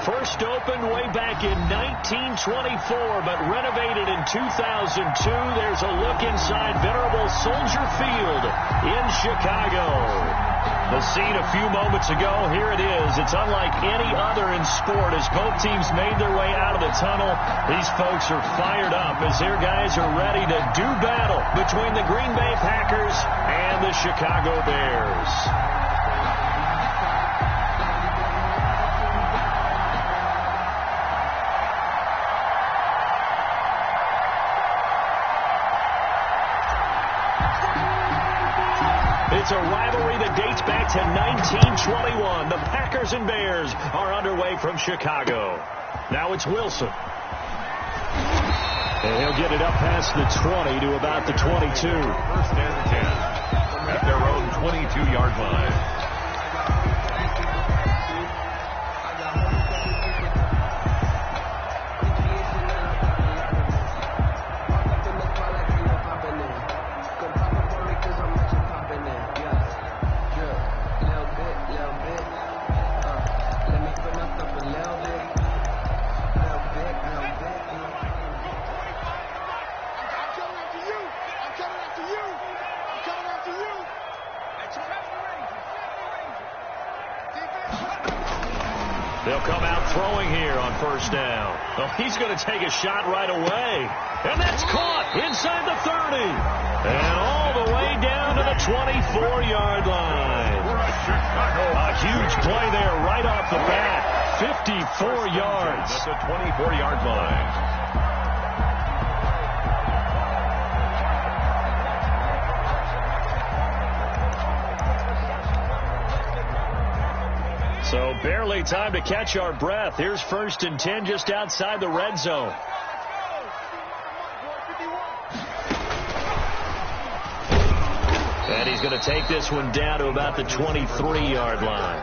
First opened way back in 1924, but renovated in 2002. There's a look inside venerable Soldier Field in Chicago. The scene a few moments ago, here it is. It's unlike any other in sport as both teams made their way out of the tunnel. These folks are fired up as their guys are ready to do battle between the Green Bay Packers and the Chicago Bears. It's a rivalry that dates back to 1921. The Packers and Bears are underway from Chicago. Now it's Wilson. And he'll get it up past the 20 to about the 22. First and 10 at their own 22-yard line. They'll come out throwing here on first down. Oh, he's going to take a shot right away. And that's caught inside the 30. And all the way down to the 24-yard line. A huge play there right off the bat. 54 yards. At the 24-yard line. So barely time to catch our breath. Here's first and 10 just outside the red zone. And he's going to take this one down to about the 23-yard line.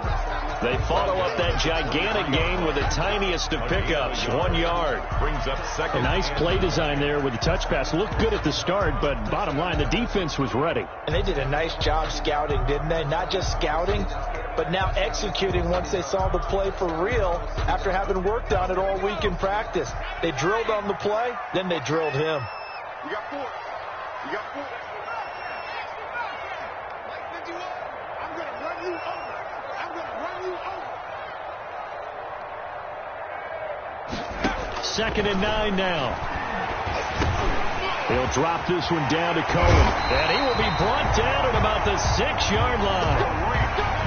They follow up that gigantic gain with the tiniest of pickups, 1 yard. Brings up second. A nice play design there with the touch pass. Looked good at the start, but bottom line, the defense was ready. And they did a nice job scouting, didn't they? Not just scouting, but now executing once they saw the play for real after having worked on it all week in practice. They drilled on the play, then they drilled him. You got 4. You got 4. I'm going to run you over. I'm going to run you over. Second and 9 now. He'll drop this one down to Cohen. And he will be brought down at about the 6-yard line.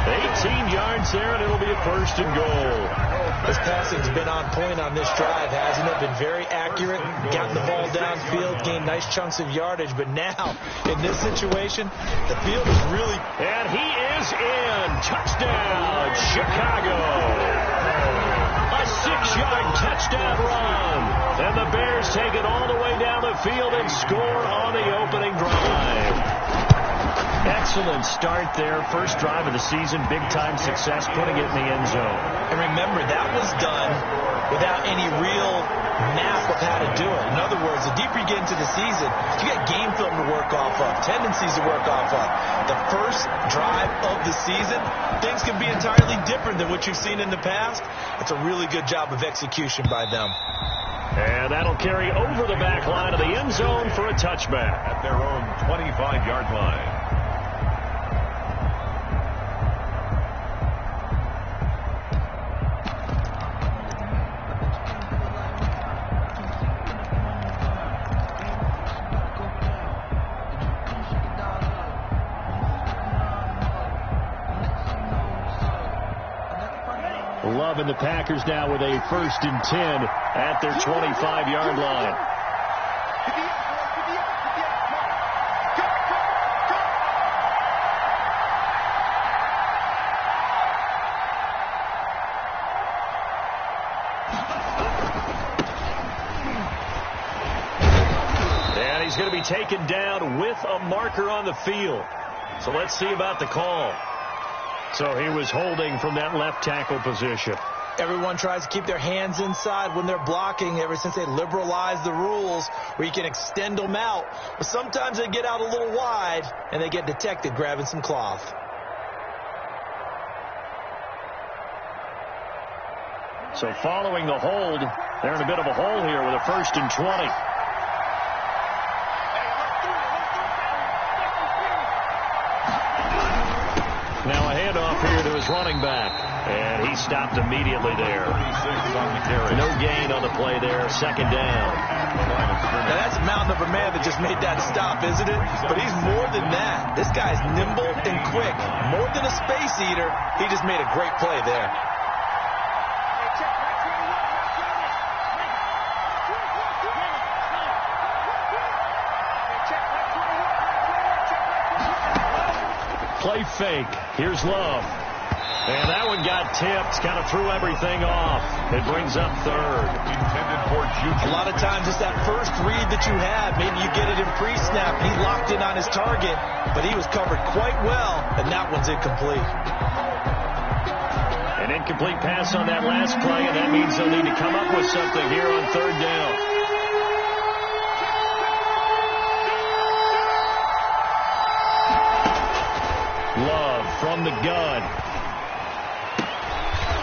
18 yards there, and it'll be a first and goal. This passing's been on point on this drive, hasn't it? Been very accurate, gotten the ball downfield, gained nice chunks of yardage. But now, in this situation, the field is really... And he is in. Touchdown, Chicago. A 6-yard touchdown run. And the Bears take it all the way down the field and score on the opening drive. Excellent start there. First drive of the season. Big-time success, putting it in the end zone. And remember, that was done without any real map of how to do it. In other words, the deeper you get into the season, you got game film to work off of, tendencies to work off of. The first drive of the season, things can be entirely different than what you've seen in the past. It's a really good job of execution by them. And that'll carry over the back line of the end zone for a touchback. At their own 25-yard line. 11, the Packers now with a first and 10 at their 25-yard line. And he's going to be taken down with a marker on the field. So let's see about the call. So he was holding from that left tackle position. Everyone tries to keep their hands inside when they're blocking ever since they liberalized the rules where you can extend them out. But sometimes they get out a little wide and they get detected grabbing some cloth. So following the hold, they're in a bit of a hole here with a 1st and 20. Now a handoff here to his running back. And he stopped immediately there. No gain on the play there. 2nd down. Now that's a mountain of a man that just made that stop, isn't it? But he's more than that. This guy's nimble and quick. More than a space eater. He just made a great play there. Play fake. Here's Love. And that one got tipped. Kind of threw everything off. It brings up 3rd. Intended for Juju. A lot of times it's that first read that you have. Maybe you get it in pre-snap. He locked in on his target, but he was covered quite well, and that one's incomplete. An incomplete pass on that last play, and that means they'll need to come up with something here on 3rd down. Love from the gun.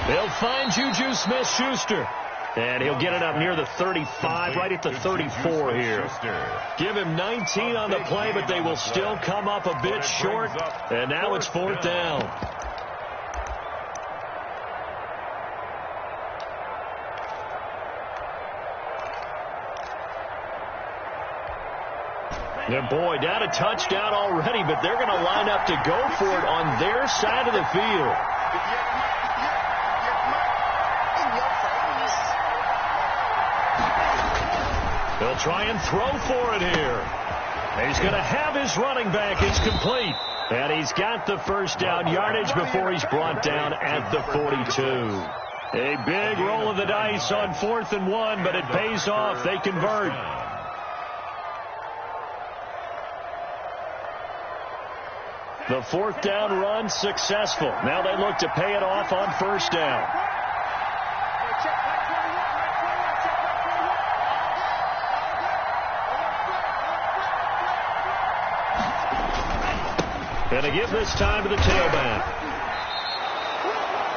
They'll find Juju Smith-Schuster. And he'll get it up near the 35, right at the 34 here. Give him 19 on the play, but they will still come up a bit short. And now it's 4th down. And boy, down a touchdown already, but they're going to line up to go for it on their side of the field. They'll try and throw for it here. He's going to have his running back. It's complete. And he's got the 1st down yardage before he's brought down at the 42. A big roll of the dice on 4th and 1, but it pays off. They convert. The 4th down run successful. Now they look to pay it off on 1st down. And to give this time to the tailback.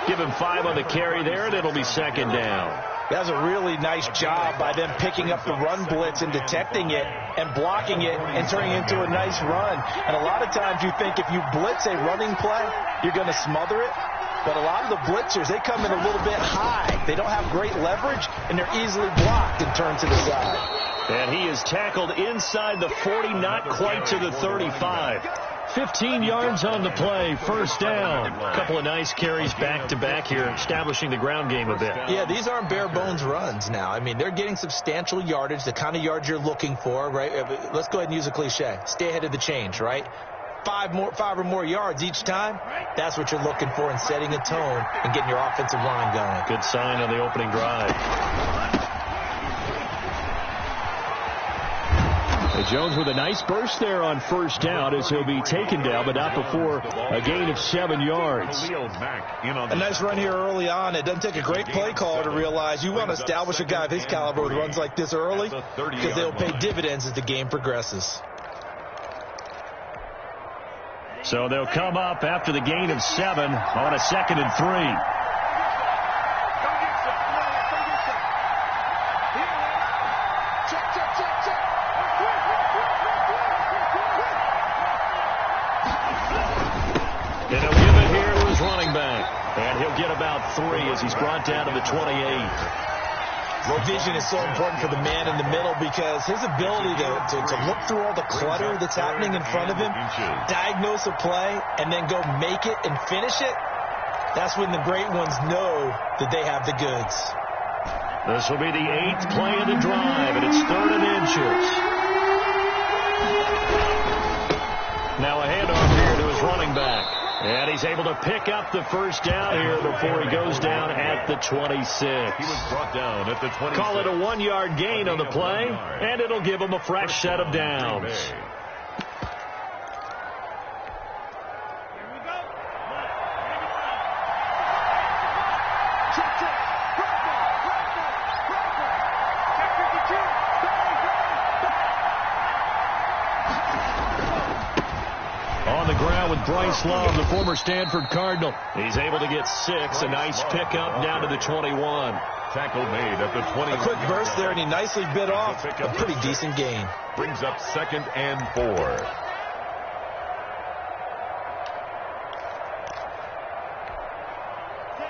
Give him 5 on the carry there, and it'll be 2nd down. That was a really nice job by them picking up the run blitz and detecting it and blocking it and turning it into a nice run. And a lot of times you think if you blitz a running play, you're going to smother it. But a lot of the blitzers, they come in a little bit high. They don't have great leverage, and they're easily blocked and turned to the side. And he is tackled inside the 40, not quite to the 35. 15 yards on the play, 1st down. A couple of nice carries back-to-back here, establishing the ground game a bit. Yeah, these aren't bare-bones runs now. I mean, they're getting substantial yardage, the kind of yards you're looking for, right? Let's go ahead and use a cliche. Stay ahead of the change, right? 5 or more yards each time, that's what you're looking for in setting a tone and getting your offensive line going. Good sign on the opening drive. Jones with a nice burst there on 1st down as he'll be taken down, but not before a gain of 7 yards. A nice run here early on. It doesn't take a great play caller to realize you want to establish a guy of his caliber with runs like this early because they'll pay dividends as the game progresses. So they'll come up after the gain of 7 on a 2nd and 3. And he'll give it here to his running back. And he'll get about 3 as he's brought down to the 28. Vision is so important for the man in the middle because his ability to look through all the clutter that's happening in front of him, diagnose a play, and then go make it and finish it, that's when the great ones know that they have the goods. This will be the 8th play of the drive, and it's 3rd and inches. Now a handoff here to his running back. And he's able to pick up the 1st down here before he goes down at the 26. He was brought down at the 26. Call it a 1-yard gain on the play, and it'll give him a fresh set of downs. Bryce Love, the former Stanford Cardinal. He's able to get 6. A nice pickup down to the 21. Tackle made at the 20. A quick burst there, and he nicely bit off a pretty decent gain. Brings up 2nd and 4.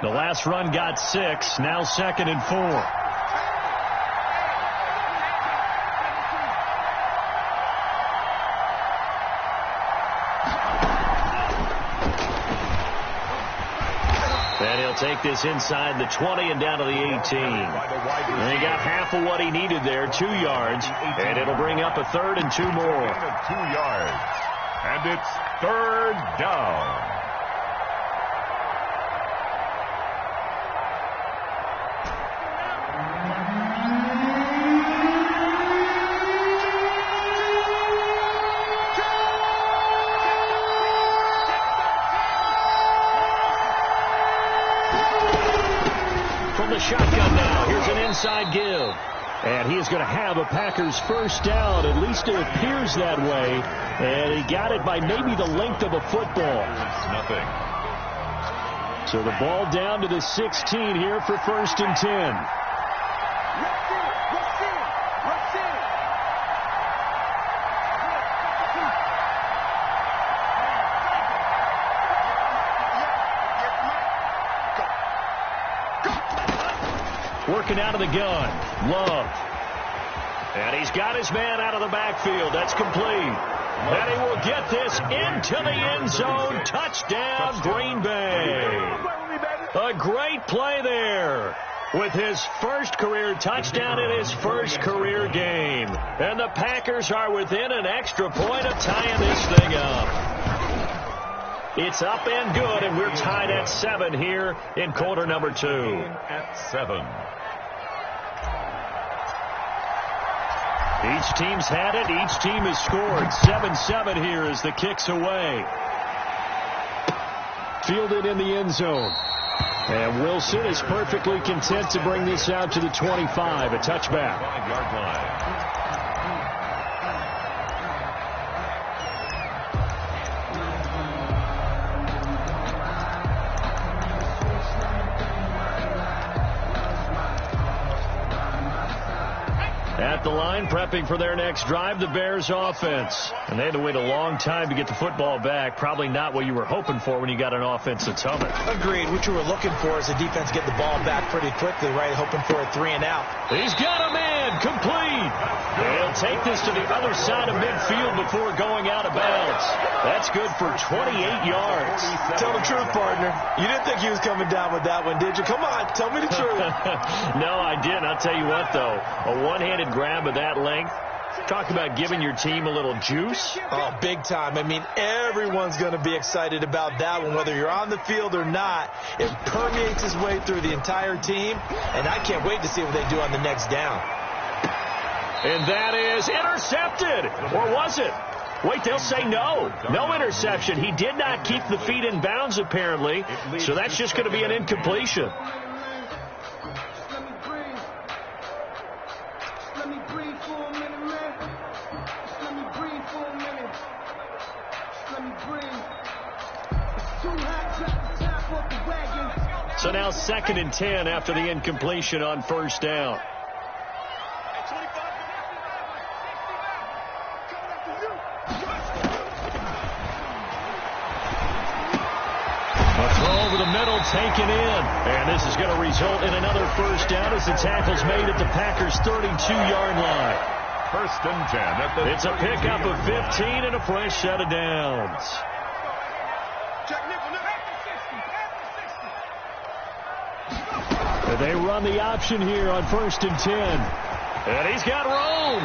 The last run got 6. Now 2nd and 4. And he'll take this inside the 20 and down to the 18. And he got half of what he needed there, 2 yards. And it'll bring up a 3rd and 2 more. 2 yards. And it's 3rd down. Shotgun now. Here's an inside give. And he is going to have a Packers first down. At least it appears that way. And he got it by maybe the length of a football. Nothing. So the ball down to the 16 here for 1st and 10. Working out of the gun. Love. And he's got his man out of the backfield. That's complete. And he will get this into the end zone. Touchdown, Green Bay. A great play there with his first career touchdown in his first career game. And the Packers are within an extra point of tying this thing up. It's up and good, and we're tied at 7 here in quarter number 2. At 7. Each team's had it. Each team has scored. 7-7 here as the kick's away. Fielded in the end zone. And Wilson is perfectly content to bring this out to the 25. A touchback. 5-yard line. At the line, prepping for their next drive, the Bears offense. And they had to wait a long time to get the football back. Probably not what you were hoping for when you got an offense that's humming. Agreed. What you were looking for is the defense get the ball back pretty quickly, right? Hoping for a 3 and out. He's got a man. Complete. He'll take this to the other side of midfield before going out of bounds. That's good for 28 yards. Tell the truth, partner. You didn't think he was coming down with that one, did you? Come on, tell me the truth. No, I didn't. I'll tell you what, though. A one-handed grab of that length. Talk about giving your team a little juice. Oh, big time. I mean, everyone's going to be excited about that one, whether you're on the field or not. It permeates his way through the entire team, and I can't wait to see what they do on the next down. And that is intercepted. Or was it? Wait, they'll say no. No interception. He did not keep the feet in bounds, apparently. So that's just going to be an incompletion. So now 2nd and 10 after the incompletion on first down. A throw over the middle taken in. And this is going to result in another first down as the tackle's made at the Packers' 32-yard line. 1st and 10. It's a pickup of 15 and a fresh set of downs. They run the option here on 1st and 10. And he's got room.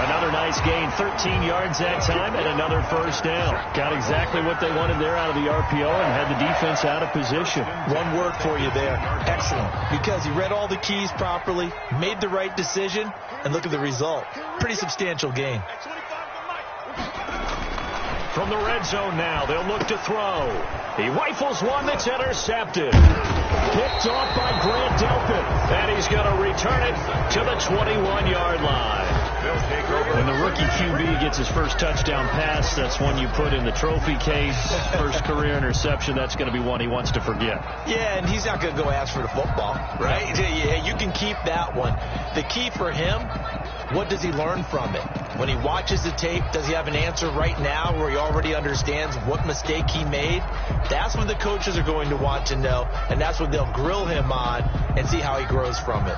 Another nice gain, 13 yards that time, and another first down. Got exactly what they wanted there out of the RPO and had the defense out of position. One word for you there. Excellent. Because he read all the keys properly, made the right decision, and look at the result. Pretty substantial gain. From the red zone now, they'll look to throw. He rifles one that's intercepted. Picked off by Grant Delpit. And he's going to return it to the 21-yard line. When the rookie QB gets his first touchdown pass, that's one you put in the trophy case. First career interception, that's going to be one he wants to forget. Yeah, and he's not going to go ask for the football, right? Yeah, you can keep that one. The key for him, what does he learn from it? When he watches the tape, does he have an answer right now where he already understands what mistake he made? That's what the coaches are going to want to know, and that's what they'll grill him on and see how he grows from it.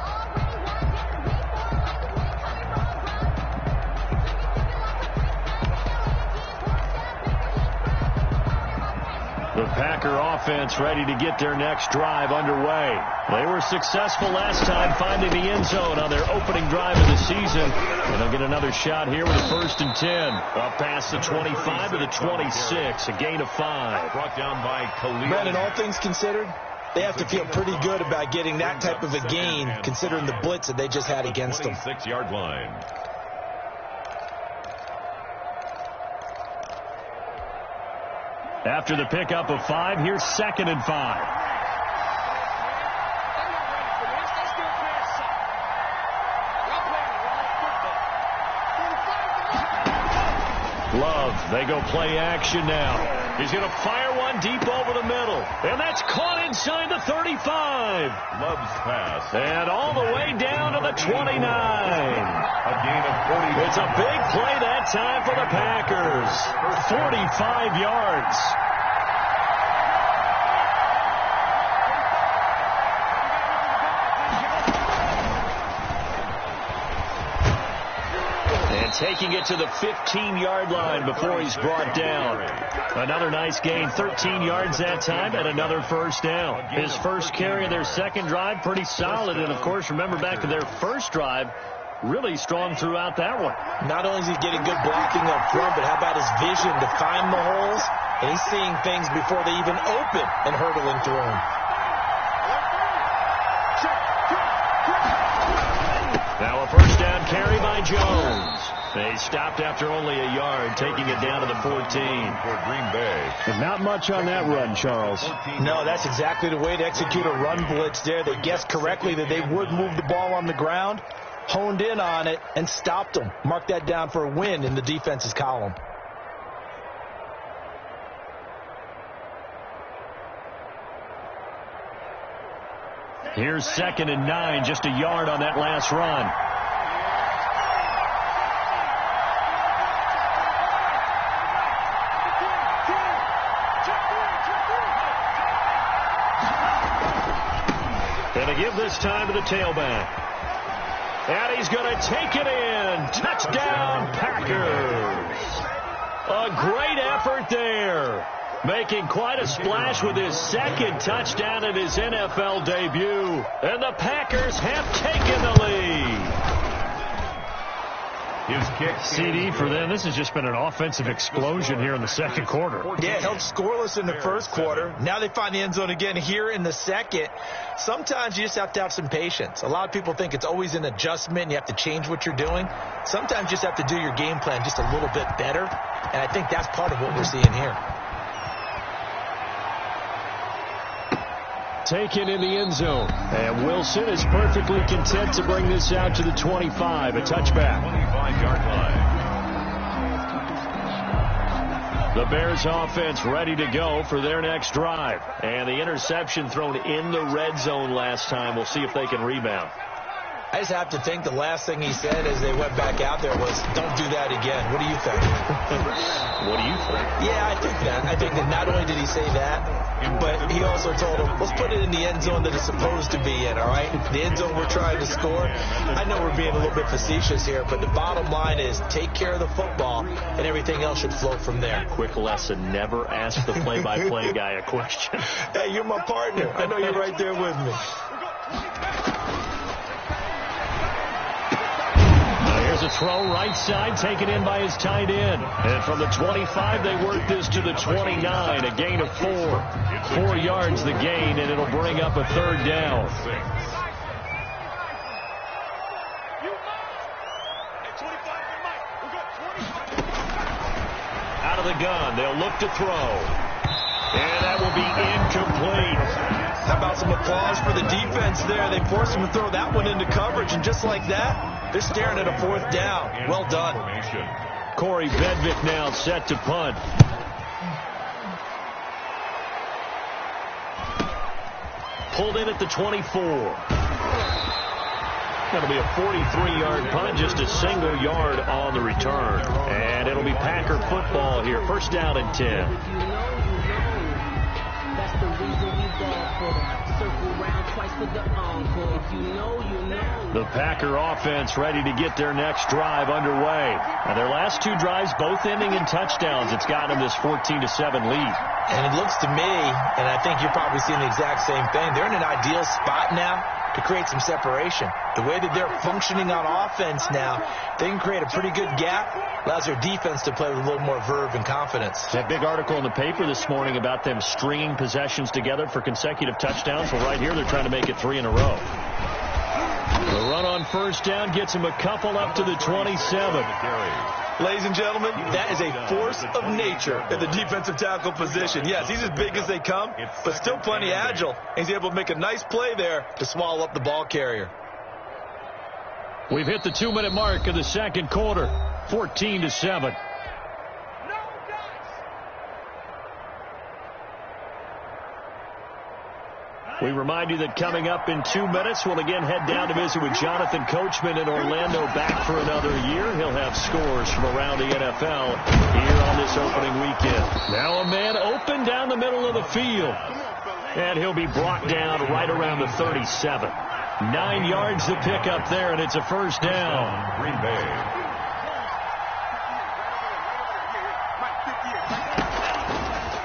The Packer offense ready to get their next drive underway. They were successful last time finding the end zone on their opening drive of the season. And they'll get another shot here with a 1st and 10. Up past the 25 to the 26, a gain of 5. Brought down by Khalil. Brandon, all things considered, they have to feel pretty good about getting that type of a gain considering the blitz that they just had against them. 26-yard line. After the pickup of 5, here's 2nd and 5. Love, they go play action now. He's going to fire one deep over the middle. And that's caught inside the 35. Love's pass. And all the way down to the 29. A gain of 40. It's a big play that time for the Packers. 45 yards. Taking it to the 15-yard line before he's brought down. Another nice gain, 13 yards that time, and another 1st down. His first carry of their second drive, pretty solid. And, of course, remember back to their first drive, really strong throughout that one. Not only is he getting good blocking up front, but how about his vision to find the holes? And he's seeing things before they even open and hurdling through them. Now a 1st down carry by Jones. They stopped after only a yard, taking it down to the 14. For Green Bay. But not much on that run, Charles. No, that's exactly the way to execute a run blitz there. They guessed correctly that they would move the ball on the ground, honed in on it, and stopped them. Mark that down for a win in the defense's column. Here's 2nd and 9, just a yard on that last run. And to give this time to the tailback. And he's going to take it in. Touchdown, Packers. A great effort there. Making quite a splash with his 2nd touchdown in his NFL debut. And the Packers have taken the lead. His kick. CD for them. This has just been an offensive explosion here in the second quarter. Yeah, held scoreless in the first quarter. Now they find the end zone again here in the second. Sometimes you just have to have some patience. A lot of people think it's always an adjustment and you have to change what you're doing. Sometimes you just have to do your game plan just a little bit better. And I think that's part of what we're seeing here. Taken in the end zone. And Wilson is perfectly content to bring this out to the 25. A touchback. 25-yard line. The Bears offense ready to go for their next drive. And the interception thrown in the red zone last time. We'll see if they can rebound. I just have to think the last thing he said as they went back out there was, don't do that again. What do you think? What do you think? Yeah, I think that. I think that not only did he say that, but he also told him, let's put it in the end zone that it's supposed to be in, all right? The end zone we're trying to score. I know we're being a little bit facetious here, but the bottom line is take care of the football, and everything else should flow from there. Quick lesson, never ask the play-by-play guy a question. Hey, you're my partner. I know you're right there with me. Here's a throw right side taken in by his tight end. And from the 25, they work this to the 29. A gain of 4. 4 yards the gain, and it'll bring up a 3rd down. Out of the gun, they'll look to throw. And that will be incomplete. How about some applause for the defense there? They forced him to throw that one into coverage, and just like that, They're staring at a fourth down. Well done. Corey Bedvick now set to punt. Pulled in at the 24. That'll be a 43-yard punt, just a single yard on the return. And it'll be Packer football here. First down and 10. The Packer offense ready to get their next drive underway. Now their last two drives both ending in touchdowns. It's got them this 14-7 lead. And it looks to me, and I think you're probably seeing the exact same thing, they're in an ideal spot now to create some separation. The way that they're functioning on offense now, they can create a pretty good gap. Allows their defense to play with a little more verve and confidence. That big article in the paper this morning about them stringing possessions together for consecutive touchdowns. Well, right here they're trying to make it 3 in a row. The run on first down gets him a couple up to the 27. Ladies and gentlemen, that is a force of nature at the defensive tackle position. Yes, he's as big as they come, but still plenty agile. He's able to make a nice play there to swallow up the ball carrier. We've hit the 2-minute mark of the second quarter, 14-7. We remind you that coming up in 2 minutes, we'll again head down to visit with Jonathan Coachman in Orlando, back for another year. He'll have scores from around the NFL here on this opening weekend. Now a man open down the middle of the field. And he'll be brought down right around the 37. 9 yards to pick up there, and it's a first down. Green Bay.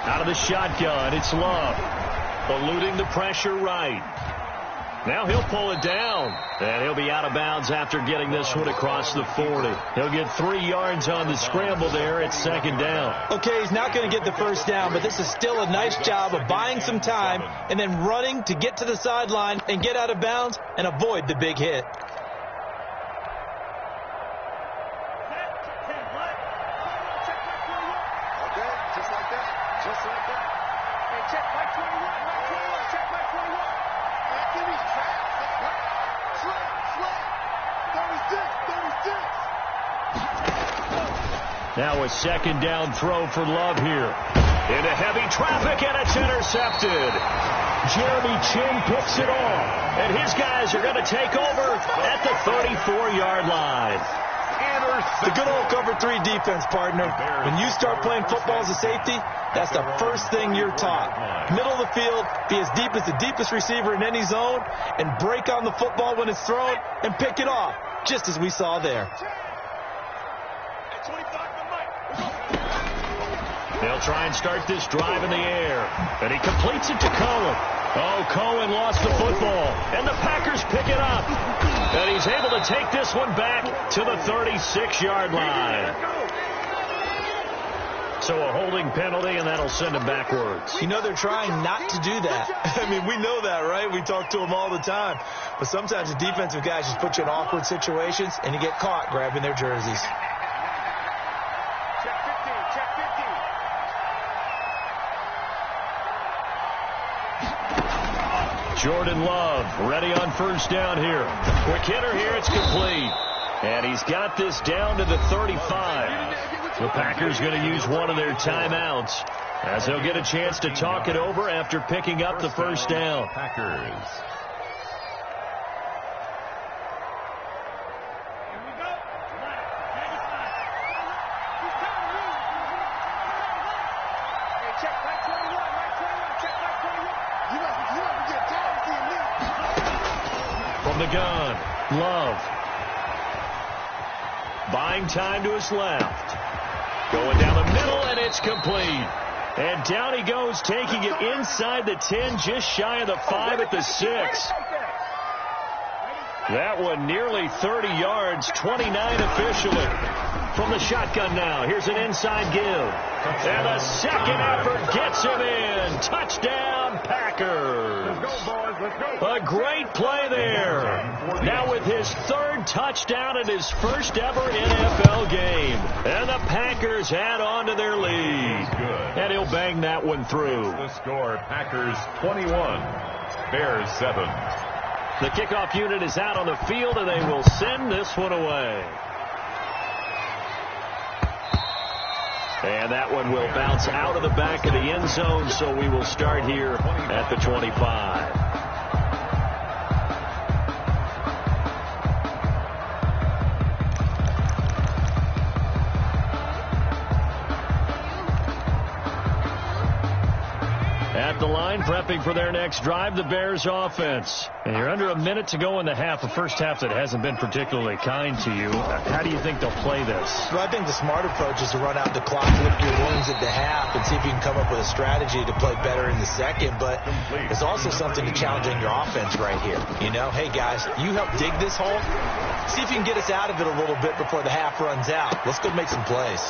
Out of the shotgun, it's Love. Eluding the pressure right. Now he'll pull it down. And he'll be out of bounds after getting this one across the 40. He'll get 3 yards on the scramble there. It's second down. Okay, he's not going to get the first down, but this is still a nice job of buying some time and then running to get to the sideline and get out of bounds and avoid the big hit. Now a second down throw for Love here. Into heavy traffic, and it's intercepted. Jeremy Chin picks it off, and his guys are going to take over at the 34-yard line. The good old cover 3 defense, partner. When you start playing football as a safety, that's the first thing you're taught. Middle of the field, be as deep as the deepest receiver in any zone, and break on the football when it's thrown and pick it off, just as we saw there. They'll try and start this drive in the air, and he completes it to Cohen. Oh, Cohen lost the football, and the Packers pick it up. And he's able to take this one back to the 36-yard line. So a holding penalty, and that'll send him backwards. You know, they're trying not to do that. I mean, we know that, right? We talk to them all the time. But sometimes the defensive guys just put you in awkward situations, and you get caught grabbing their jerseys. Jordan Love ready on first down here. Quick hitter here. It's complete. And he's got this down to the 35. The Packers going to use one of their timeouts as they'll get a chance to talk it over after picking up the first down. Packers. From the gun, Love. Buying time to his left. Going down the middle, and it's complete. And down he goes, taking it inside the 10, just shy of the 5 at the 6. That one nearly 30 yards, 29 officially. From the shotgun now, here's an inside give. And the second effort gets him in. Touchdown, Packers. A great play there. Now with his third touchdown in his first ever NFL game. And the Packers add on to their lead. And he'll bang that one through. The score, Packers 21, Bears 7. The kickoff unit is out on the field, and they will send this one away. And that one will bounce out of the back of the end zone, so we will start here at the 25. At the line, prepping for their next drive, the Bears offense. And you're under a minute to go in the half, a first half that hasn't been particularly kind to you. How do you think they'll play this? Well, I think the smart approach is to run out the clock, lick your wounds at the half, and see if you can come up with a strategy to play better in the second. But there's also something to challenging your offense right here. You know, hey, guys, you help dig this hole. See if you can get us out of it a little bit before the half runs out. Let's go make some plays.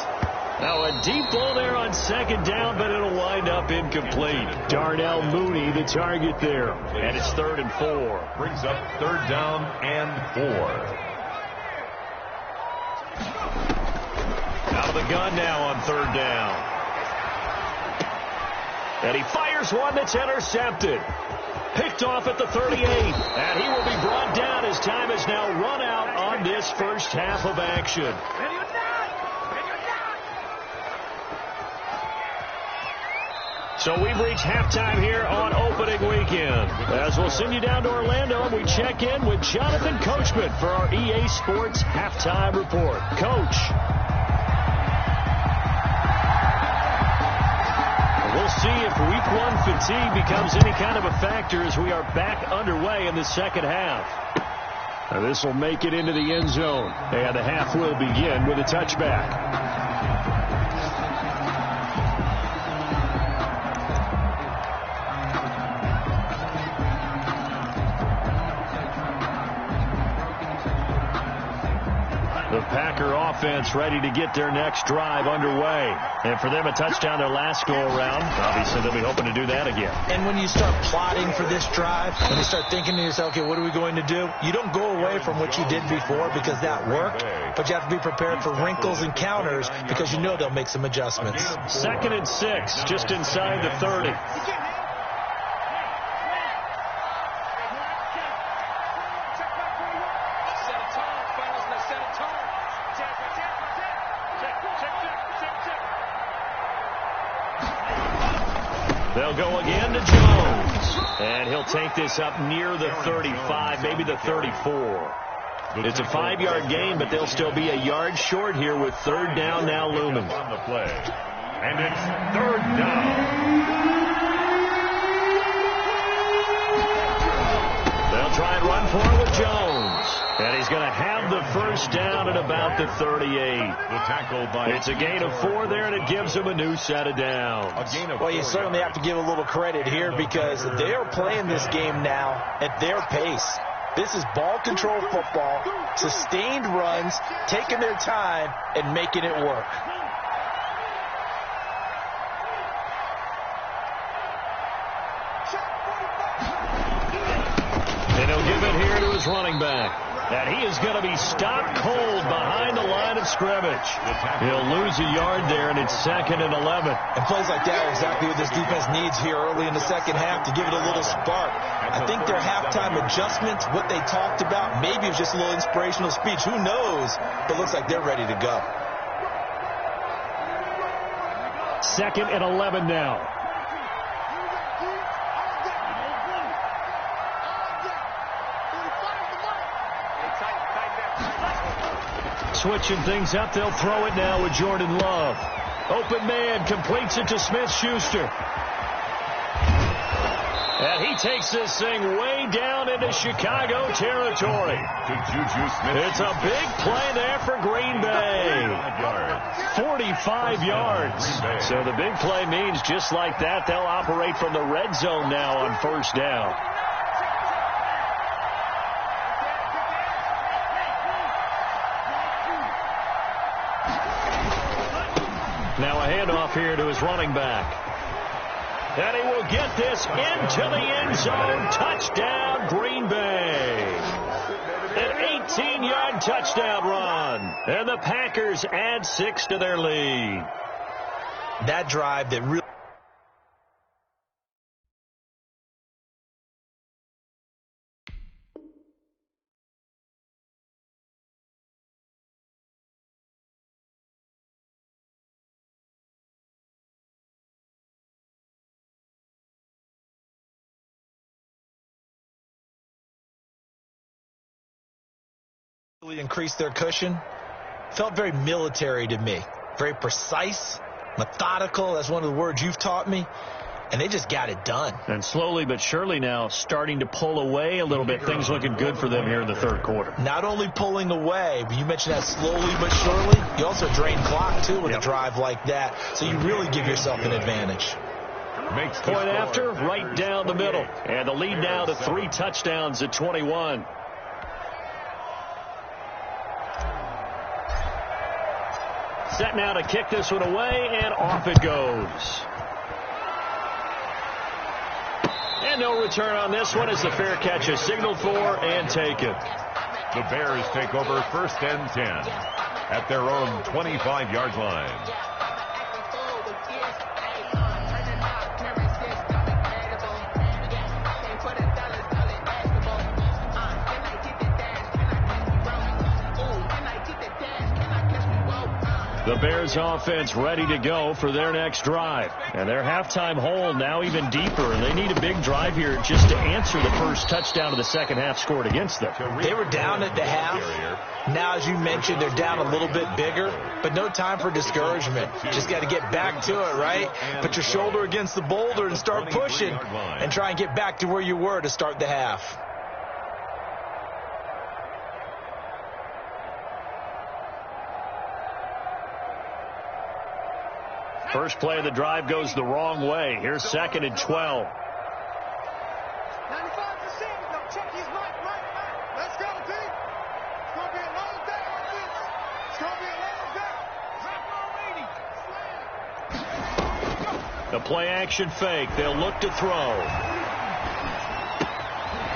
Now a deep ball there on second down, but it'll wind up incomplete. Darnell Mooney, the target there. And it's 3rd and 4. Brings up 3rd down and 4. Out of the gun now on 3rd down. And he fires one that's intercepted. Picked off at the 38. And he will be brought down as time has now run out on this first half of action. So we've reached halftime here on opening weekend. As we'll send you down to Orlando, and we check in with Jonathan Coachman for our EA Sports Halftime Report. Coach. We'll see if week 1 fatigue becomes any kind of a factor as we are back underway in the second half. Now this will make it into the end zone, and the half will begin with a touchback. The Packer offense ready to get their next drive underway. And for them, a touchdown their last go-around. Obviously, they'll be hoping to do that again. And when you start plotting for this drive, when you start thinking to yourself, okay, what are we going to do? You don't go away from what you did before because that worked, but you have to be prepared for wrinkles and counters because you know they'll make some adjustments. 2nd and 6, just inside the 30. They'll go again to Jones. And he'll take this up near the 35, maybe the 34. It's a 5-yard gain, but they'll still be a yard short here with 3rd down now looming. On the play. And it's 3rd down. They'll try and run for it with Jones. And he's going to have the first down at about the 38. The tackle by it's a gain of 4 there, and it gives them a new set of downs. Well, you certainly have to give a little credit here because they are playing this game now at their pace. This is ball control football, sustained runs, taking their time, and making it work. And he'll give it here to his running back. And he is going to be stopped cold behind the line of scrimmage. He'll lose a yard there, and it's 2nd and 11. And plays like that are exactly what this defense needs here early in the second half to give it a little spark. I think their halftime adjustments, what they talked about, maybe it was just a little inspirational speech. Who knows? But it looks like they're ready to go. 2nd and 11 now. Switching things up, they'll throw it now with Jordan Love. Open man, completes it to Smith-Schuster. And he takes this thing way down into Chicago territory. It's a big play there for Green Bay. 45 yards. So the big play means just like that, they'll operate from the red zone now on 1st down. Now a handoff here to his running back. And he will get this into the end zone. Touchdown, Green Bay. An 18-yard touchdown run. And the Packers add 6 to their lead. That drive that really... Increase their cushion. Felt very military to me. Very precise, methodical. That's one of the words you've taught me. And they just got it done. And slowly but surely now starting to pull away a little bit. Things looking good for them here in the third quarter. Not only pulling away, but you mentioned that slowly but surely. You also drain clock, too, with a drive like that. So you really give yourself an advantage. Point after, right down the middle. And the lead now to 3 touchdowns at 21. Set now to kick this one away, and off it goes. And no return on this one as the fair catch is signaled for and taken. The Bears take over 1st and 10 at their own 25-yard line. The Bears offense ready to go for their next drive. And their halftime hole now even deeper. And they need a big drive here just to answer the first touchdown of the second half scored against them. They were down at the half. Now, as you mentioned, they're down a little bit bigger. But no time for discouragement. Just got to get back to it, right? Put your shoulder against the boulder and start pushing. And try and get back to where you were to start the half. First play of the drive goes the wrong way. Here's 2nd and 12. 95%. No, check his mic. Let's go, team. It's going to be a long day on this. It's going to be a long day. The play action fake. They'll look to throw.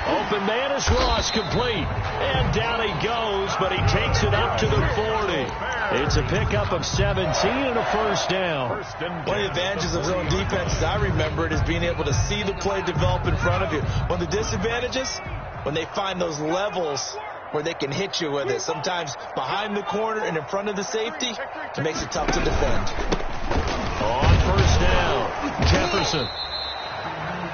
Open man is Ross, complete. And down he goes, but he takes it up to the 40. It's a pickup of 17 and a first down. One of the advantages of zone defense, as I remember it, is being able to see the play develop in front of you. One of the disadvantages, when they find those levels where they can hit you with it. Sometimes behind the corner and in front of the safety, it makes it tough to defend. On first down, Jefferson.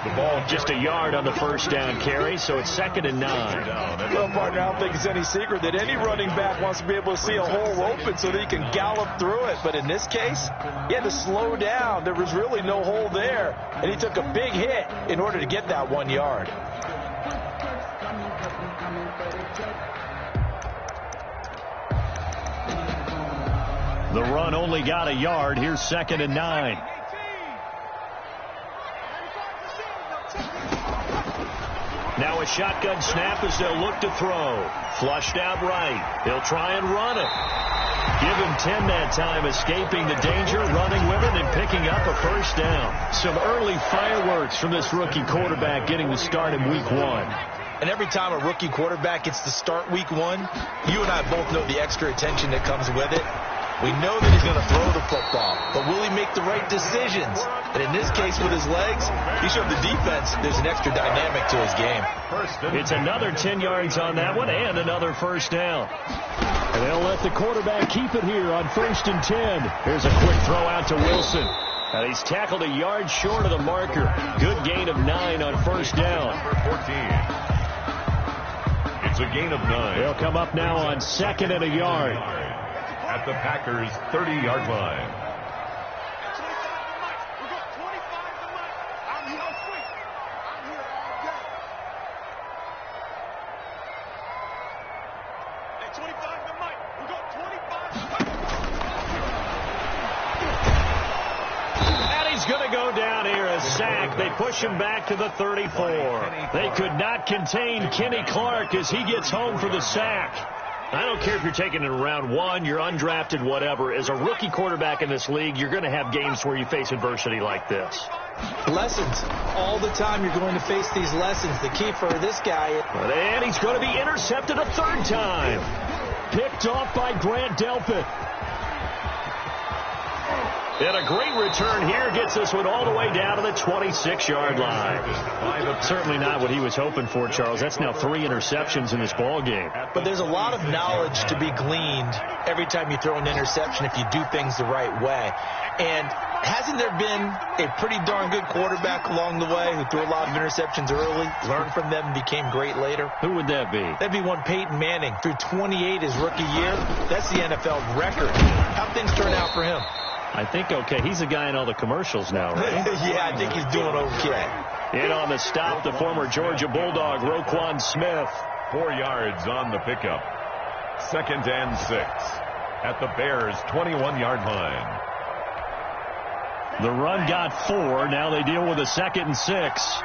The ball just a yard on the first down carry, so it's 2nd and 9. Well, partner, I don't think it's any secret that any running back wants to be able to see a hole open so that he can gallop through it. But in this case, he had to slow down. There was really no hole there, and he took a big hit in order to get that 1 yard. The run only got a yard. Here's 2nd and 9. Now a shotgun snap as they'll look to throw. Flushed out right. He'll try and run it. Give him 10 that time, escaping the danger, running with it, and picking up a first down. Some early fireworks from this rookie quarterback getting the start in week 1. And every time a rookie quarterback gets to start week 1, you and I both know the extra attention that comes with it. We know that he's going to throw the football, but will he make the right decisions? And in this case, with his legs, he showed the defense there's an extra dynamic to his game. It's another 10 yards on that one and another first down. And they'll let the quarterback keep it here on 1st and 10. Here's a quick throw out to Wilson. And he's tackled a yard short of the marker. Good gain of 9 on first down. Number 14. It's a gain of 9. They'll come up now on 2nd and a yard. At the Packers' 30-yard line. And he's going to go down here, a sack. They push him back to the 34. They could not contain Kenny Clark as he gets home for the sack. I don't care if you're taking it in round 1, you're undrafted, whatever. As a rookie quarterback in this league, you're going to have games where you face adversity like this. Lessons. All the time you're going to face these lessons. The key for this guy. And he's going to be intercepted a 3rd time. Picked off by Grant Delpit. And a great return here gets this one all the way down to the 26-yard line. Certainly not what he was hoping for, Charles. That's now 3 interceptions in this ball game. But there's a lot of knowledge to be gleaned every time you throw an interception if you do things the right way. And Hasn't there been a pretty darn good quarterback along the way who threw a lot of interceptions early, learned from them, and became great later? Who would that be? That'd be one Peyton Manning. Threw 28 his rookie year. That's the NFL record. How'd things turn out for him? I think okay. He's a guy in all the commercials now, right? Yeah, I think he's doing okay. In on the stop, the former Georgia Bulldog, Roquan Smith. 4 yards on the pickup. 2nd and 6 at the Bears' 21-yard line. The run got 4. Now they deal with a 2nd and 6.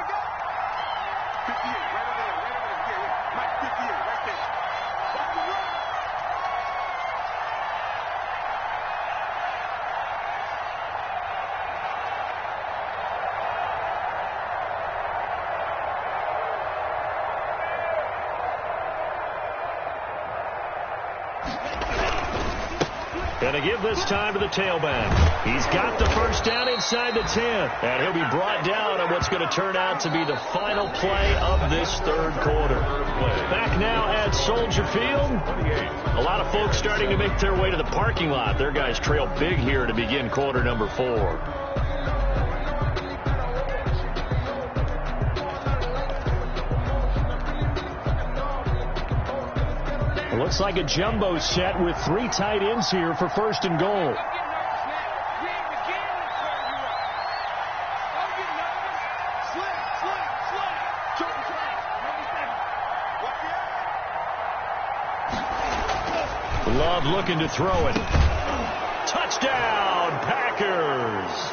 Going to give this time to the tailback. He's got the first down inside the 10. And he'll be brought down on what's going to turn out to be the final play of this third quarter. Back now at Soldier Field. A lot of folks starting to make their way to the parking lot. Their guys trail big here to begin quarter number 4. It looks like a jumbo set with 3 tight ends here for 1st and goal. Love looking to throw it. Touchdown, Packers.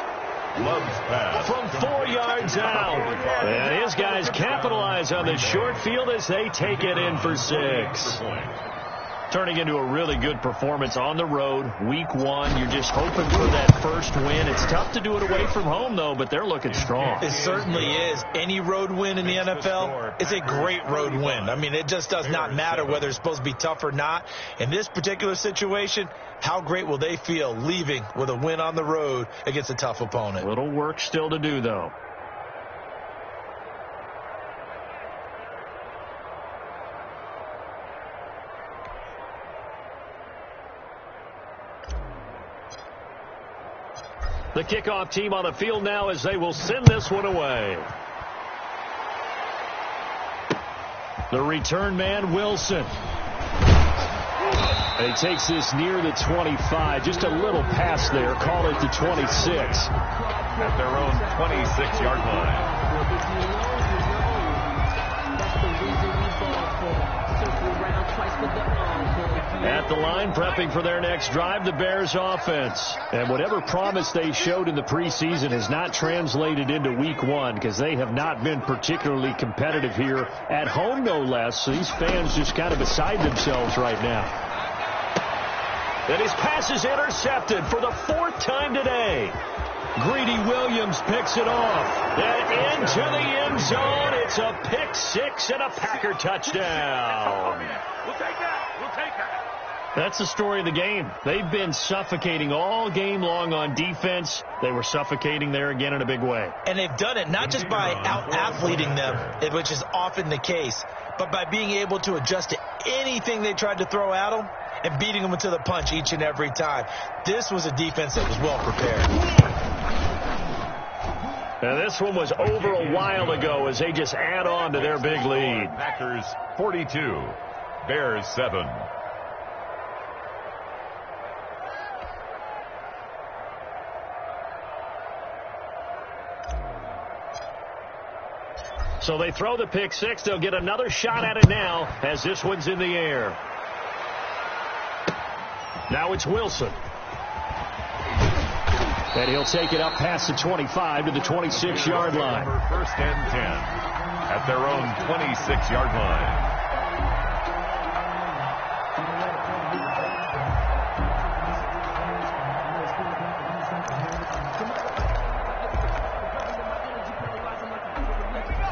Love's pass from 4 yards out. And his guys capitalize on the short field as they take it in for 6. Turning into a really good performance on the road. Week 1, you're just hoping for that first win. It's tough to do it away from home, though, but they're looking strong. It certainly is. Any road win in the NFL is a great road win. I mean, it just does not matter whether it's supposed to be tough or not. In this particular situation, how great will they feel leaving with a win on the road against a tough opponent? Little work still to do, though. The kickoff team on the field now as they will send this one away. The return man, Wilson. And he takes this near the 25. Just a little pass there. Call it the 26. At their own 26-yard line. At the line, prepping for their next drive, the Bears offense. And whatever promise they showed in the preseason has not translated into week 1 because they have not been particularly competitive here at home, no less. So these fans just kind of beside themselves right now. And his pass is intercepted for the 4th time today. Greedy Williams picks it off. And into the end zone. It's a pick 6 and a Packer touchdown. We'll take that. We'll take that. That's the story of the game. They've been suffocating all game long on defense. They were suffocating there again in a big way. And they've done it not just by out-athleting them, which is often the case, but by being able to adjust to anything they tried to throw at them and beating them into the punch each and every time. This was a defense that was well prepared. And this one was over a while ago as they just add on to their big lead. Packers 42, Bears 7. So they throw the pick 6. They'll get another shot at it now as this one's in the air. Now it's Wilson. And he'll take it up past the 25 to the 26-yard line. 1st and 10 at their own 26-yard line.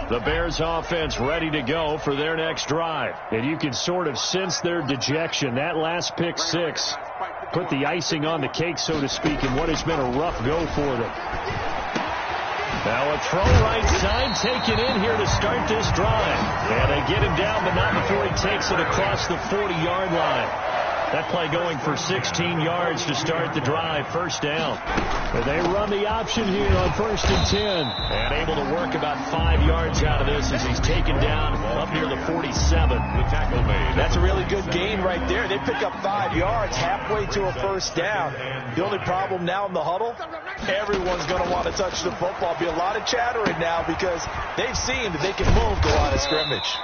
The Bears offense ready to go for their next drive. And you can sort of sense their dejection. That last pick 6 put the icing on the cake, so to speak, in what has been a rough go for them. Now a throw right side taken in here to start this drive. And they get him down, but not before he takes it across the 40-yard line. That play going for 16 yards to start the drive. First down. And they run the option here on 1st and 10. And able to work about 5 yards out of this as he's taken down up near the 47. The tackle made. That's a really good gain right there. They pick up 5 yards halfway to a first down. The only problem now in the huddle, everyone's going to want to touch the football. Be a lot of chattering now because they've seen that they can move the line of scrimmage.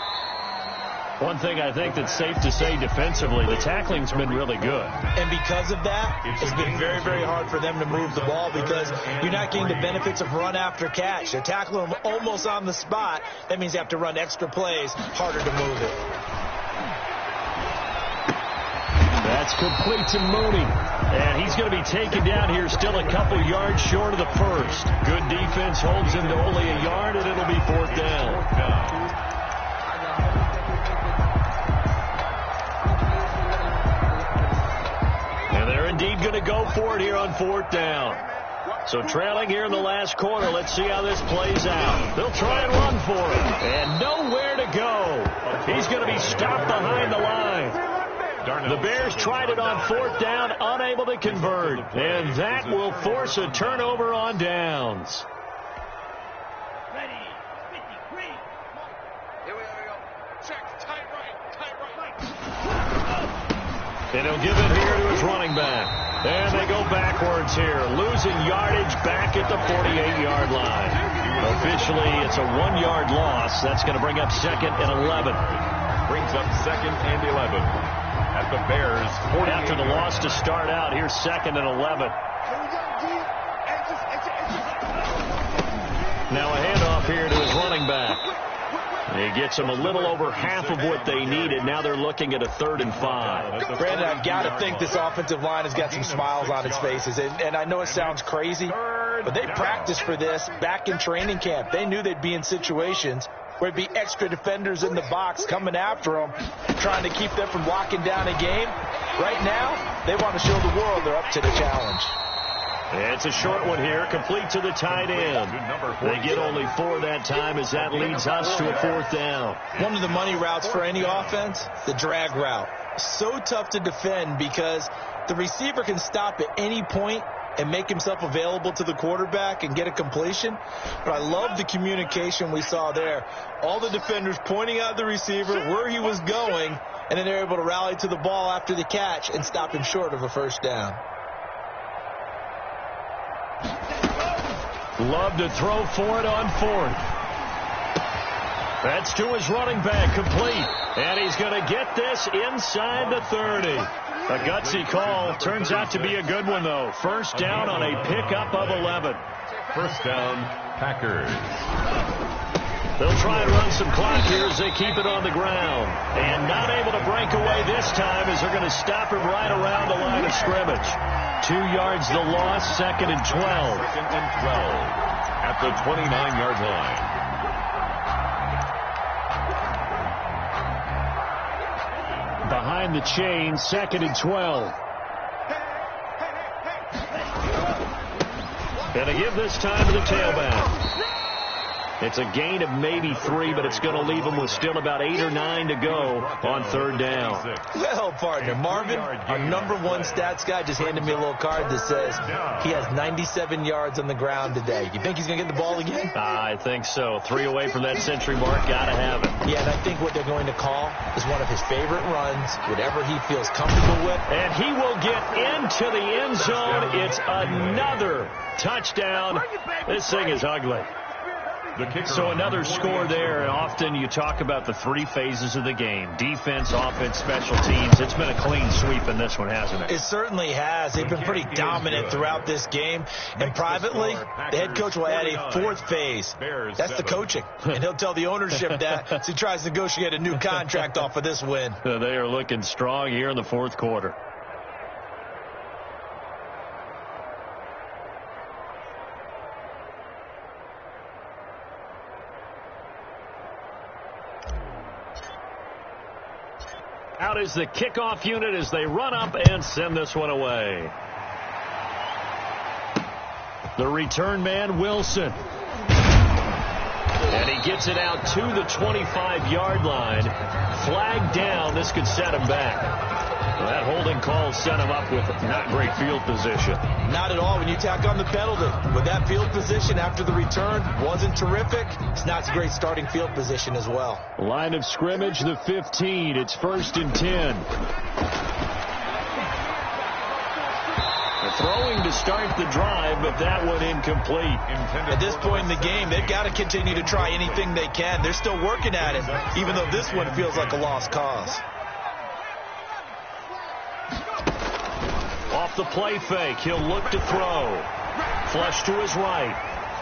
One thing I think that's safe to say defensively, the tackling's been really good. And because of that, it's been very, very hard for them to move the ball because you're not getting the benefits of run after catch. They're tackling them almost on the spot. That means you have to run extra plays, harder to move it. That's complete to Mooney. And he's going to be taken down here still a couple yards short of the first. Good defense holds him to only a yard, and it'll be 4th down. They're indeed going to go for it here on 4th down. So trailing here in the last quarter. Let's see how this plays out. They'll try and run for it. And nowhere to go. He's going to be stopped behind the line. The Bears tried it on 4th down, unable to convert. And that will force a turnover on downs. And he'll give it here to his running back. And they go backwards here, losing yardage back at the 48-yard line. Officially, it's a 1-yard loss. That's going to bring up 2nd and 11. Brings up 2nd and 11 at the Bears 48. After the loss to start out, here's 2nd and 11. Now a handoff here to his running back. He gets them a little over half of what they needed. Now they're looking at a 3rd and 5. Brandon, I've got to think this offensive line has got some smiles on its faces. And I know it sounds crazy, but they practiced for this back in training camp. They knew they'd be in situations where it'd be extra defenders in the box coming after them, trying to keep them from locking down a game. Right now, they want to show the world they're up to the challenge. It's a short one here, complete to the tight end. They get only 4 that time as that leads us to a 4th down. One of the money routes for any offense, the drag route. So tough to defend because the receiver can stop at any point and make himself available to the quarterback and get a completion. But I love the communication we saw there. All the defenders pointing out the receiver, where he was going, and then they're able to rally to the ball after the catch and stop him short of a first down. Love to throw for it on 4th. That's to his running back, complete. And he's going to get this inside the 30. A gutsy call. Turns out to be a good one, though. First down on a pickup of 11. First down, Packers. They'll try and run some clock here as they keep it on the ground. And not able to break away this time as they're going to stop him right around the line of scrimmage. 2 yards the loss, 2nd and 12. 2nd and 12 at the 29-yard line. Behind the chain, 2nd and 12. And they give this time to the tailback. It's a gain of maybe 3, but it's going to leave them with still about 8 or 9 to go on 3rd down. Well, partner, Marvin, our #1 stats guy, just handed me a little card that says he has 97 yards on the ground today. You think he's going to get the ball again? I think so. 3 away from that century mark. Got to have it. Yeah, and I think what they're going to call is one of his favorite runs, whatever he feels comfortable with. And he will get into the end zone. It's another touchdown. This thing is ugly. So another score there. Often you talk about the 3 phases of the game. Defense, offense, special teams. It's been a clean sweep in this one, hasn't it? It certainly has. They've been pretty dominant throughout this game. And privately, the head coach will add a 4th phase. That's the coaching. And he'll tell the ownership that as he tries to negotiate a new contract off of this win. They are looking strong here in the 4th quarter. Out is the kickoff unit as they run up and send this one away. The return man, Wilson. And he gets it out to the 25-yard line. Flag down. This could set him back. Well, that holding call set him up with not great field position. Not at all when you tack on the penalty. With that field position after the return wasn't terrific. It's not a great starting field position as well. Line of scrimmage, the 15. It's 1st and 10. Throwing to start the drive, but that one incomplete. At this point in the game, they've got to continue to try anything they can. They're still working at it, even though this one feels like a lost cause. Off the play fake, he'll look to throw. Flush to his right.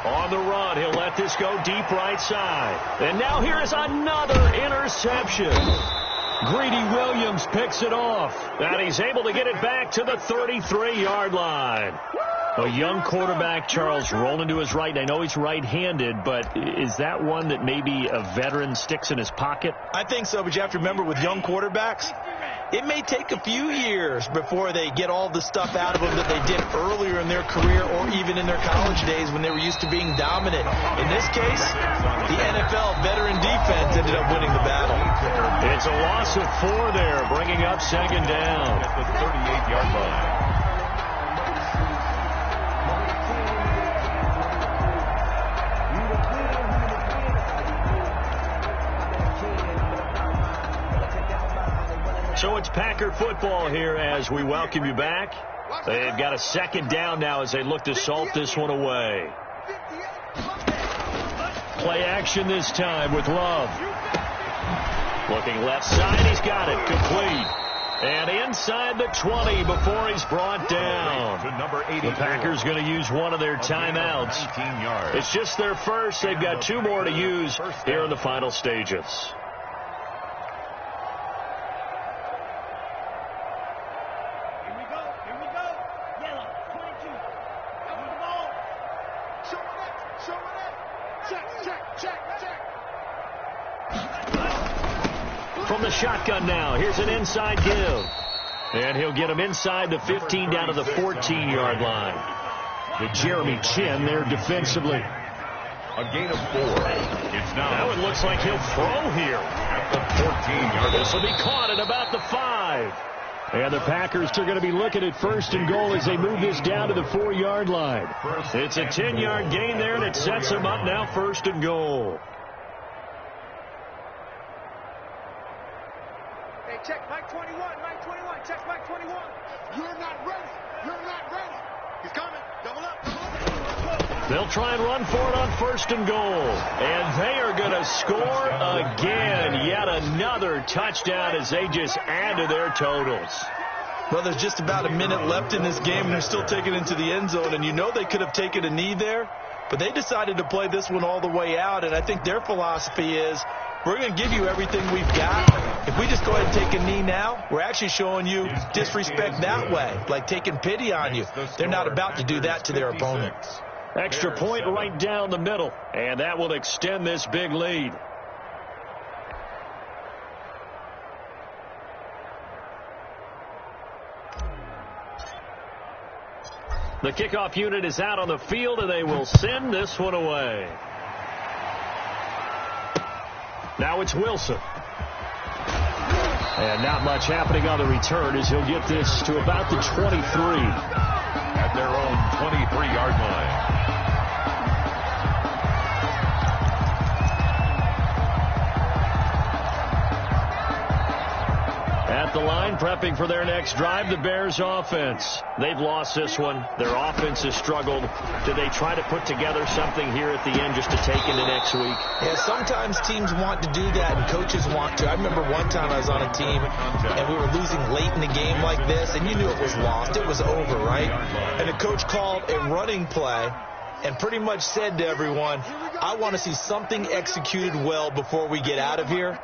On the run, he'll let this go deep right side. And now here is another interception. Greedy Williams picks it off, and he's able to get it back to the 33-yard line. A young quarterback, Charles, rolling to his right. I know he's right-handed, but is that one that maybe a veteran sticks in his pocket? I think so, but you have to remember with young quarterbacks, it may take a few years before they get all the stuff out of them that they did earlier in their career or even in their college days when they were used to being dominant. In this case, the NFL veteran defense ended up winning the battle. It's a loss of 4 there, bringing up 2nd down. At the 38-yard line. So it's Packer football here as we welcome you back. They've got a 2nd down now as they look to salt this one away. Play action this time with Love. Looking left side, he's got it, complete. And inside the 20 before he's brought down. The Packers going to use one of their timeouts. It's just their first. They've got 2 more to use here in the final stages. From the shotgun now, here's an inside give. And he'll get him inside the 15 down to the 14-yard line. The Jeremy Chin there defensively. A gain of 4. It's now it looks like he'll throw here. At the 14-yard line. This will be caught at about the 5. And the Packers are going to be looking at 1st and goal as they move this down to the 4-yard line. It's a 10-yard gain there, and it sets them up now 1st and goal. Check Mike 21, Mike 21, check Mike 21. You're not ready. You're not ready. He's coming. Double up. They'll try and run for it on 1st and goal. And they are going to score again. Yet another touchdown as they just add to their totals. Well, there's just about a minute left in this game, and they're still taking it into the end zone. And you know they could have taken a knee there, but they decided to play this one all the way out. And I think their philosophy is, we're going to give you everything we've got. If we just go ahead and take a knee now, we're actually showing you disrespect that way, like taking pity on you. They're not about to do that to their opponents. Extra point right down the middle, and that will extend this big lead. The kickoff unit is out on the field, and they will send this one away. Now it's Wilson. And not much happening on the return as he'll get this to about the 23. At their own 23-yard line. At the line, prepping for their next drive, the Bears offense. They've lost this one. Their offense has struggled. Do they try to put together something here at the end just to take into next week? Yeah, sometimes teams want to do that and coaches want to. I remember one time I was on a team and we were losing late in the game like this, and you knew it was lost. It was over, right? And the coach called a running play and pretty much said to everyone, I want to see something executed well before we get out of here.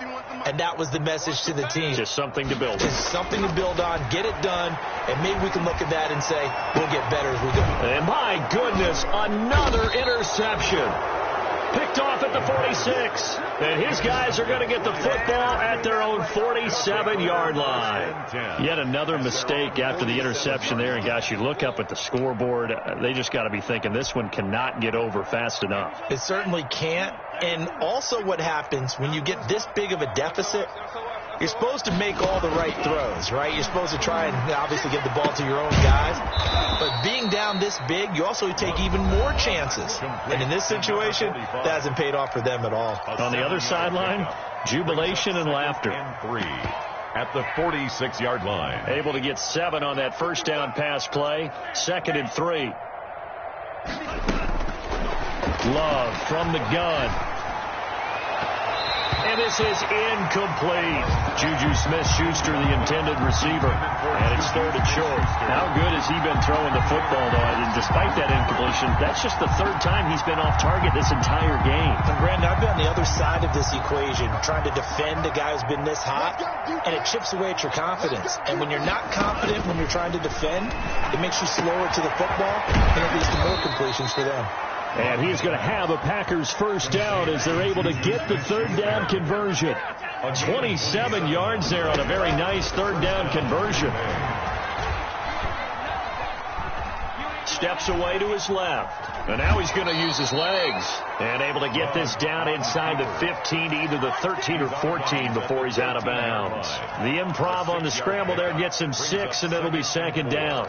And that was the message to the team. Just something to build on. Just something to build on, get it done, and maybe we can look at that and say, we'll get better as we go. And my goodness, another interception. Picked off at the 46. And his guys are going to get the football at their own 47-yard line. Yet another mistake after the interception there. And, gosh, you look up at the scoreboard, they just got to be thinking this one cannot get over fast enough. It certainly can't. And also what happens when you get this big of a deficit, You're supposed to make all the right throws, right? You're supposed to try and obviously get the ball to your own guys. But being down this big, you also take even more chances. And in this situation, that hasn't paid off for them at all. On the other sideline, jubilation and laughter. And 3 at the 46-yard line. Able to get 7 on that first down pass play. 2nd and 3. Love from the gun. And this is incomplete. Juju Smith-Schuster, the intended receiver. And it's 3rd and short. How good has he been throwing the football, though? And despite that incompletion, that's just the 3rd time he's been off target this entire game. And Brandon, I've been on the other side of this equation, trying to defend a guy who's been this hot, and it chips away at your confidence. And when you're not confident when you're trying to defend, it makes you slower to the football, and it leads to more completions for them. And he's going to have a Packers first down as they're able to get the 3rd down conversion. 27 yards there on a very nice 3rd down conversion. Steps away to his left. And now he's going to use his legs. And able to get this down inside the 15 to either the 13 or 14 before he's out of bounds. The improv on the scramble there gets him 6, and it'll be 2nd down.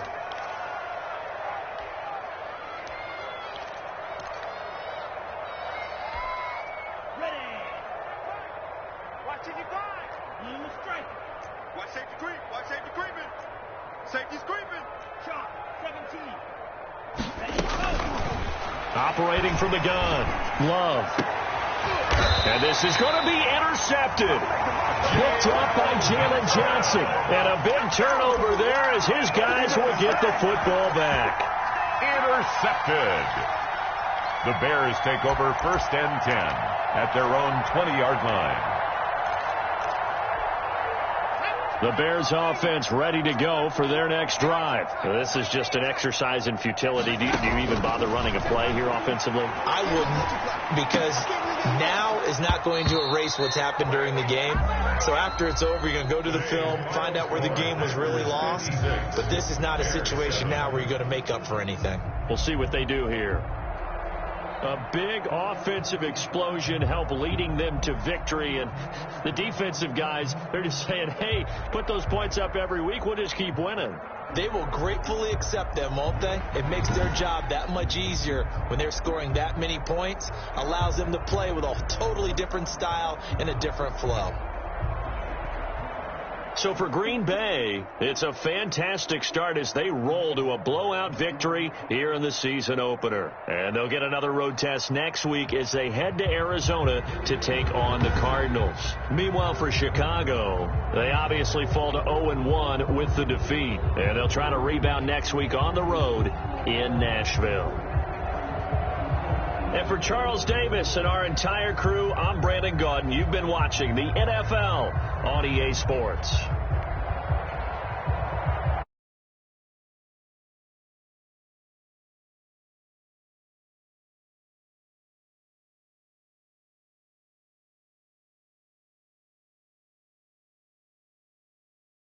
Operating from the gun, Love. And this is going to be intercepted. Picked off by Jalen Johnson. And a big turnover there as his guys will get the football back. Intercepted. The Bears take over 1st and 10 at their own 20-yard line. The Bears offense ready to go for their next drive. This is just an exercise in futility. Do you even bother running a play here offensively? I wouldn't, because now is not going to erase what's happened during the game. So after it's over, you're going to go to the film, find out where the game was really lost. But this is not a situation now where you're going to make up for anything. We'll see what they do here. A big offensive explosion help leading them to victory. And the defensive guys, they're just saying, hey, put those points up every week. We'll just keep winning. They will gratefully accept them, won't they? It makes their job that much easier when they're scoring that many points. Allows them to play with a totally different style and a different flow. So for Green Bay, it's a fantastic start as they roll to a blowout victory here in the season opener. And they'll get another road test next week as they head to Arizona to take on the Cardinals. Meanwhile, for Chicago, they obviously fall to 0-1 with the defeat. And they'll try to rebound next week on the road in Nashville. And for Charles Davis and our entire crew, I'm Brandon Gaudin. You've been watching the NFL on EA Sports.